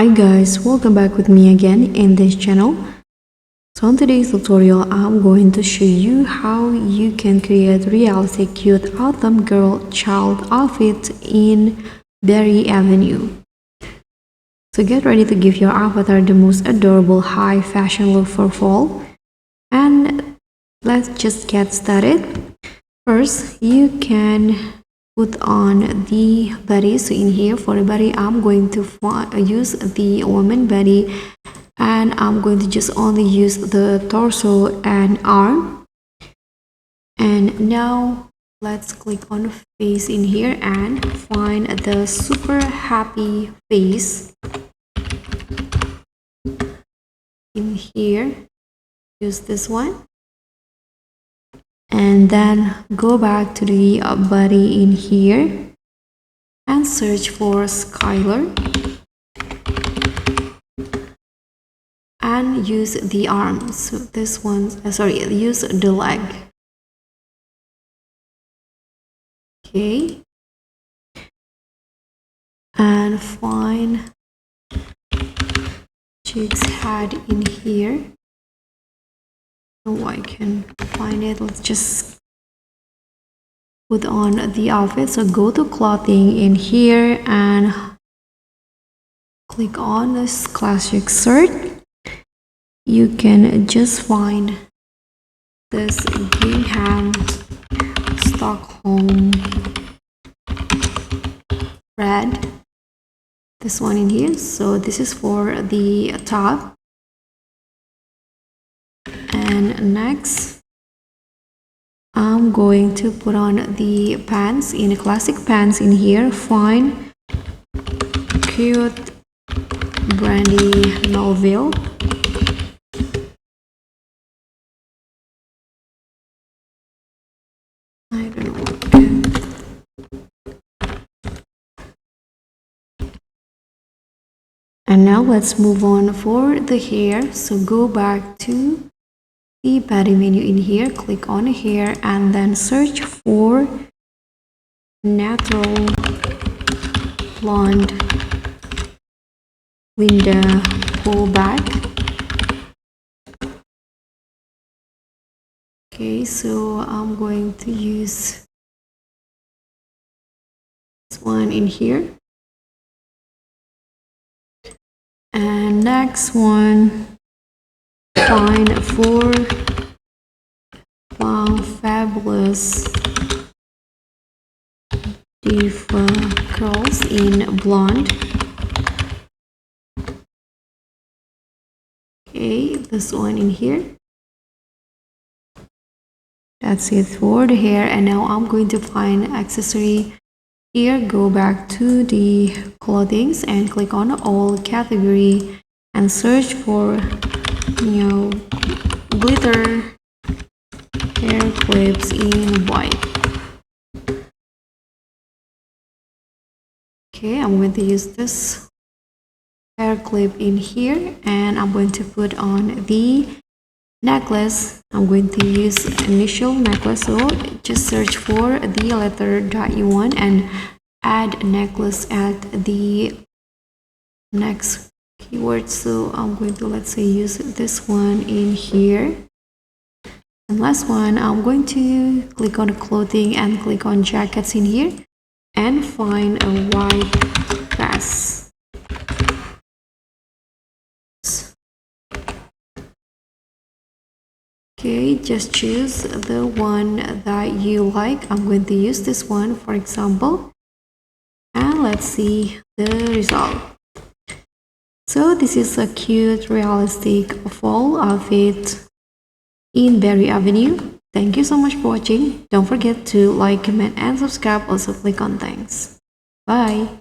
Hi guys, welcome back with me again in this channel. So in today's tutorial, I'm going to show you how you can create realistic cute autumn girl child outfit in Berry Avenue. So get ready to give your avatar the most adorable high fashion look for fall. And let's just get started. First, you can put on the body. So in here for the body, I'm going to use the woman body, and I'm going to just only use the torso and arm. And now let's click on face in here and find the super happy face. In here, use this one. And then go back to the body in here and search for Skylar and use the arms. So this one, use the leg. Okay, and find chick's head in here. Oh, I can find it. Let's just put on the outfit. So go to clothing in here and click on this classic shirt. You can just find this Gingham Stockholm red, this one in here. So this is for the top. And next I'm going to put on the pants. In the classic pants in here, find cute Brandy Melville. I don't know. And now let's move on for the hair. So go back to the body menu in here, click on hair, and then search for natural blonde Linda pullback. Okay, so I'm going to use this one in here. And next one, find for fabulous diva curls in blonde. Okay, this one in here. That's it for the hair. And now I'm going to find accessory here. Go back to the clothings and click on all category and search for glitter hair clips in white. Okay, I'm going to use this hair clip in here, and I'm going to put on the necklace. I'm going to use initial necklace. So just search for the letter that you want and add necklace at the next keyword. So I'm going to, let's say, use this one in here. And last one, I'm going to click on the clothing and click on jackets in here and find a white vest. Okay, just choose the one that you like. I'm going to use this one, for example, and let's see the result. So this is a cute, realistic fall outfit in Berry Avenue. Thank you so much for watching. Don't forget to like, comment, and subscribe. Also click on thanks. Bye.